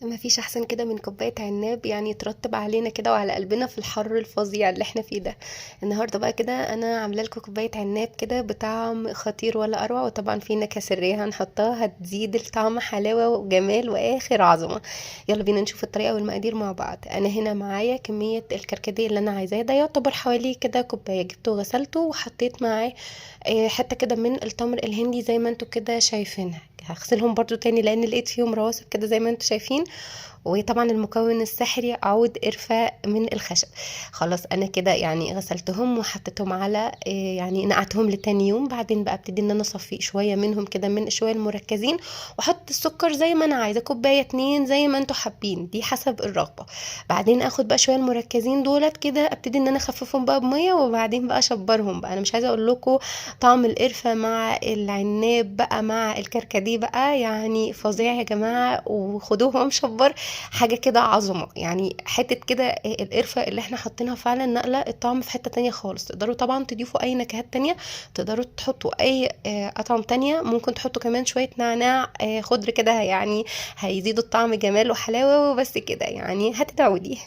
ما فيش احسن كده من كوبايه عناب، يعني ترطب علينا كده وعلى قلبنا في الحر الفظيع اللي احنا فيه ده. النهارده بقى كده انا عامله لكم كوبايه عناب كده بطعم خطير ولا اروع، وطبعا في نكهه سريه هنحطها هتزيد الطعم حلاوه وجمال واخر عظمه. يلا بينا نشوف الطريقه والمقادير مع بعض. انا هنا معايا كميه الكركديه اللي انا عايزاه، ده يعتبر حوالي كده كوبايه. جبته وغسلته وحطيت معاه حته كده من التمر الهندي زي ما انتوا كده شايفينها. هغسلهم برضو تاني لان لقيت فيهم رواسب كده زي ما انتوا شايفين. وطبعا المكون السحري عود قرفة من الخشب. خلاص انا كده يعني غسلتهم وحطيتهم على يعني نقعتهم لتاني يوم. بعدين بقى ابتدي ان انا اصفي شوية منهم كده من شوية المركزين، واحط السكر زي ما انا عايزة، كوباية اتنين زي ما انتوا حابين، دي حسب الرغبة. بعدين اخد بقى شوية المركزين دولت كده ابتدي ان انا اخففهم بقى بمية، وبعدين بقى اشبرهم بقى. انا مش عايزة اقول لكم طعم القرفة مع العناب بقى مع الكركديه بقى يعني فظيع يا جماعة، وخدوه هو مشبر. حاجة كده عظمة، يعني حتة كده القرفة اللي احنا حاطينها فعلا نقلة الطعم في حتة تانية خالص. تقدروا طبعا تضيفوا اي نكهات تانية، تقدروا تحطوا اي اطعم تانية، ممكن تحطوا كمان شوية نعناع خضر كده يعني هيزيدوا الطعم جمال وحلاوة. وبس كده يعني هتدعوا لي.